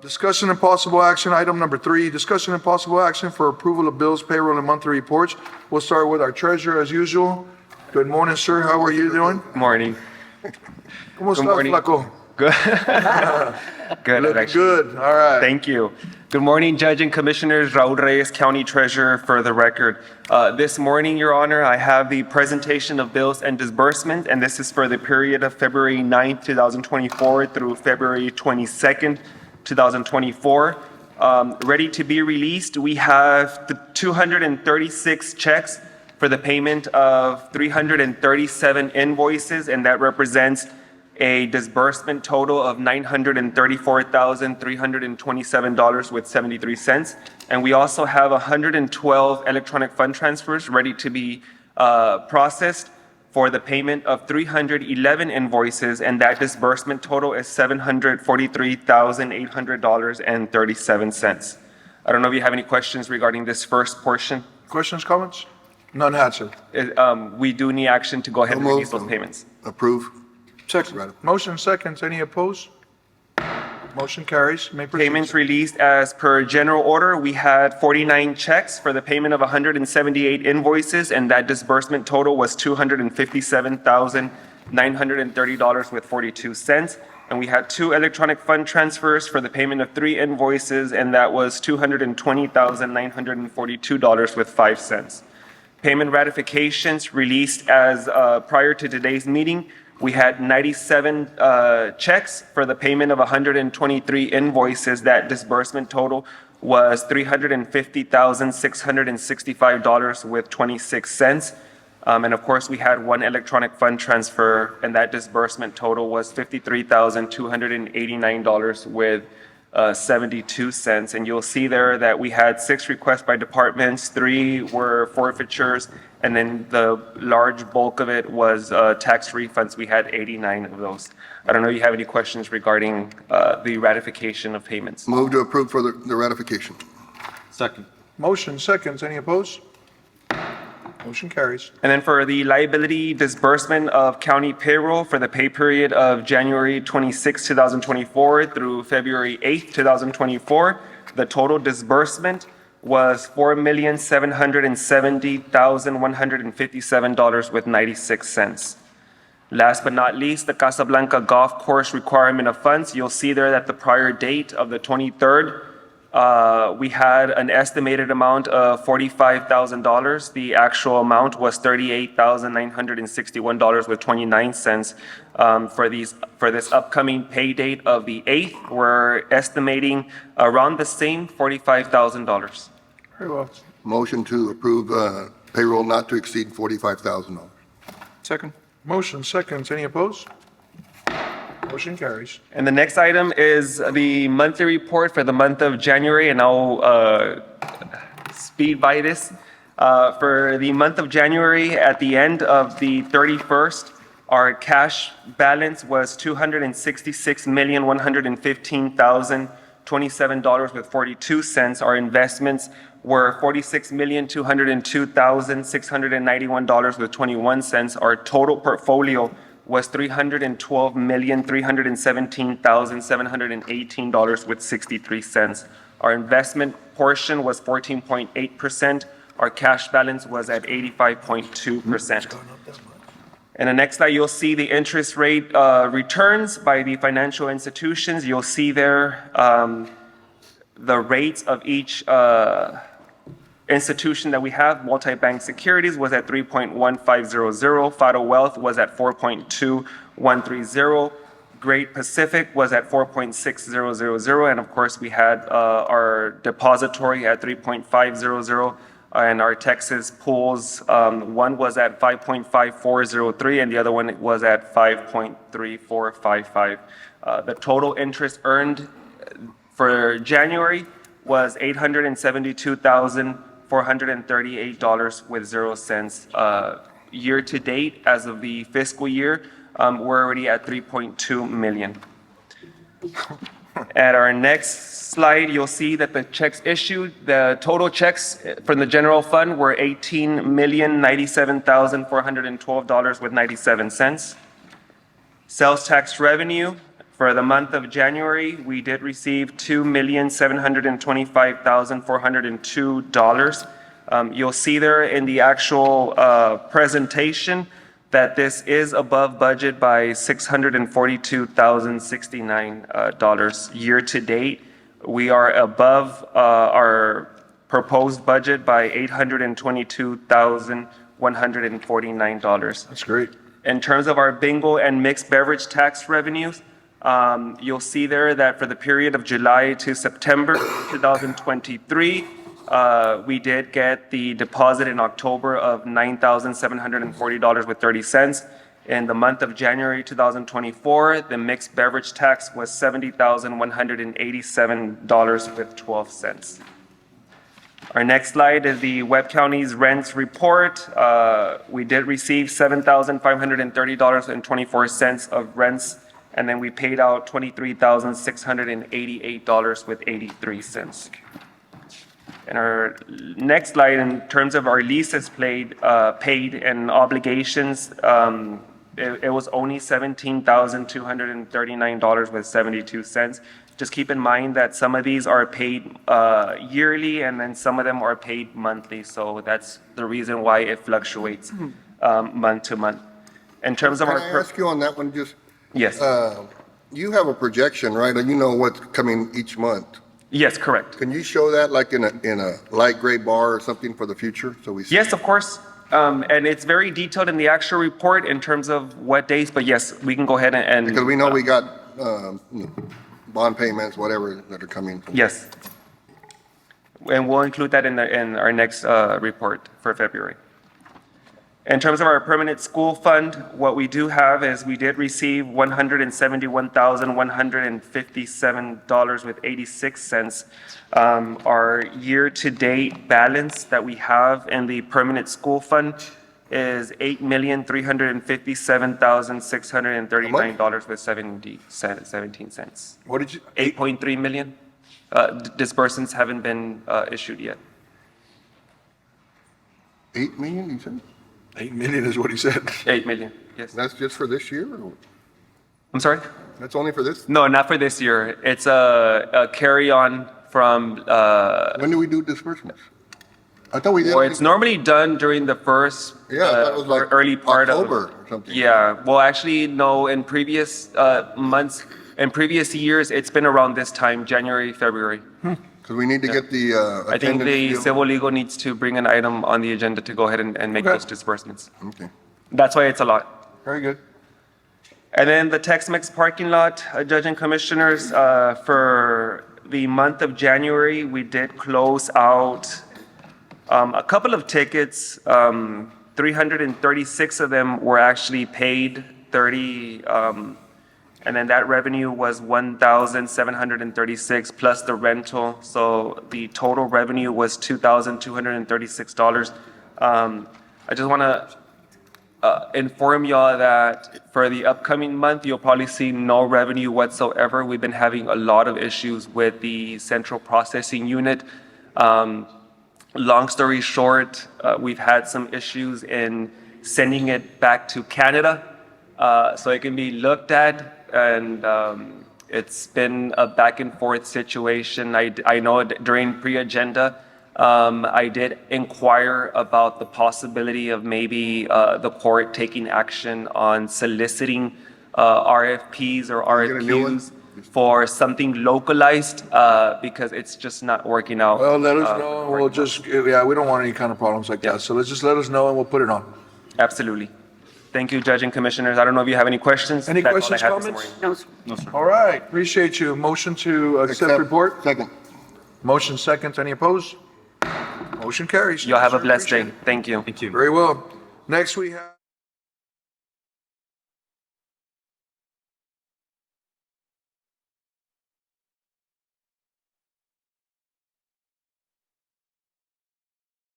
Discussion and possible action, item number 3, discussion and possible action for approval of bills, payroll, and monthly reports. We'll start with our treasurer as usual. Good morning, sir. How are you doing? Morning. ¿Cómo estás, morning. flaco? Good. Good. Looking actually. good. All right. Thank you. Good morning, Judge and Commissioners. Raul Reyes, County Treasurer, for the record. This morning, Your Honor, I have the presentation of bills and disbursement, and this is for the period of February 9th, 2024 through February 22nd, 2024. Ready to be released, we have the 236 checks for the payment of 337 invoices, and that represents a disbursement total of $934,327.73. And we also have 112 electronic fund transfers ready to be processed for the payment of 311 invoices, and that disbursement total is $743,800.37. I don't know if you have any questions regarding this first portion. Questions, comments? None had, sir. We do need action to go ahead and release those payments. Approve. Second. Motion seconds. Any opposed? Motion carries. You may proceed. Payments released as per general order. We had 49 checks for the payment of 178 invoices, and that disbursement total was $257,930.42. And we had 2 electronic fund transfers for the payment of 3 invoices, and that was $220,942.05. Payment ratifications released as prior to today's meeting. We had 97 checks for the payment of 123 invoices. That disbursement total was $350,665.26. And of course, we had 1 electronic fund transfer, and that disbursement total was $53,289.72. And you'll see there that we had 6 requests by departments, 3 were forfeitures, and then the large bulk of it was tax refunds. We had 89 of those. I don't know if you have any questions regarding the ratification of payments. Move to approve for the ratification. Second. Motion seconds. Any opposed? Motion carries. And then for the liability disbursement of county payroll for the pay period of January 26, 2024 through February 8, 2024, the total disbursement was $4,770,157.96. Last but not least, the Casablanca Golf Course requirement of funds. You'll see there that the prior date of the 23rd, we had an estimated amount of $45,000. The actual amount was $38,961.29. For this upcoming pay date of the 8th, we're estimating around the same $45,000. Very well. Motion to approve payroll not to exceed $45,000. Second. Motion seconds. Any opposed? Motion carries. And the next item is the monthly report for the month of January, and I'll speed by this. For the month of January, at the end of the 31st, our cash balance was $266,115,027.42. Our investments were $46,202,691.21. Our total portfolio was $312,317,718.63. Our investment portion was 14.8%. Our cash balance was at 85.2%. In the next slide, you'll see the interest rate returns by the financial institutions. You'll see there the rates of each institution that we have. Multi-bank securities was at 3.1500. Fado Wealth was at 4.2130. Great Pacific was at 4.6000. And of course, we had our depository at 3.500. And our Texas pools, one was at 5.5403 and the other one was at 5.3455. The total interest earned for January was $872,438.00. Year to date, as of the fiscal year, we're already at $3.2 million. At our next slide, you'll see that the checks issued, the total checks from the general fund were $18,097,412.97. Sales tax revenue For the month of January, we did receive $2,725,402. You'll see there in the actual presentation that this is above budget by $642,069. Year to date, we are above our proposed budget by $822,149. That's great. In terms of our bingo and mixed beverage tax revenues, you'll see there that for the period of July to September 2023, we did get the deposit in October of $9,740.30. In the month of January 2024, the mixed beverage tax was $70,187.12. Our next slide is the Webb County's rents report. We did receive $7,530.24 of rents, and then we paid out $23,688.83. And our next slide, in terms of our leases paid and obligations, it was only $17,239.72. Just keep in mind that some of these are paid yearly, and then some of them are paid monthly. So that's the reason why it fluctuates month to month. In terms of Can our... I ask you on that one, just, Yes. you have a projection, right? And you know what's coming each month. Yes, correct. Can you show that like in a light gray bar or something for the future, so we see? Yes, of course. And it's very detailed in the actual report in terms of what days, but yes, we can go ahead and... Because we know we got bond payments, whatever, that are coming. Yes. And we'll include that in our next report for February. In terms of our permanent school fund, what we do have is we did receive $171,157.86. Our year-to-date balance that we have in the permanent school fund is $8,357,639.17. What did you? 8.3 million. Disbursements haven't been issued yet. 8 million, you said? 8 million is what he said. 8 million, yes. That's just for this year, or I'm sorry? that's only for this? No, not for this year. It's a carry-on from, When do we do disbursements? I thought we did. well, it's normally done during the first Yeah, I thought it was like early part October of. or something. Yeah, well, actually, no, in previous months, in previous years, it's been around this time, January, February. Because we need to get the I think attendance the deal. civil legal needs to bring an item on the agenda to go ahead and make Okay. those disbursements. Okay. That's why it's a lot. Very good. And then the Tex-Mex parking lot, Judge and Commissioners, for the month of January, we did close out a couple of tickets. 336 of them were actually paid, 30, and then that revenue was 1,736 plus the rental. So the total revenue was $2,236. I just want to inform y'all that for the upcoming month, you'll probably see no revenue whatsoever. We've been having a lot of issues with the central processing unit. Long story short, we've had some issues in sending it back to Canada so it can be looked at, and it's been a back and forth situation. I know during pre-agenda, I did inquire about the possibility of maybe the court taking action on soliciting RFPs or Get a new one? RFQs for something localized because it's just not working out. Well, let us know, and we'll just, yeah, we don't want any kind of problems like that. So let's just let us know and we'll put it on. Absolutely. Thank you, Judge and Commissioners. I don't know if you have any questions. Any That's all I questions, have this comments? morning. All right, appreciate you. Motion to accept report? Second. Motion second. Any opposed? Motion carries. Y'all have a blessed day. Thank you. Very well. Next, we have.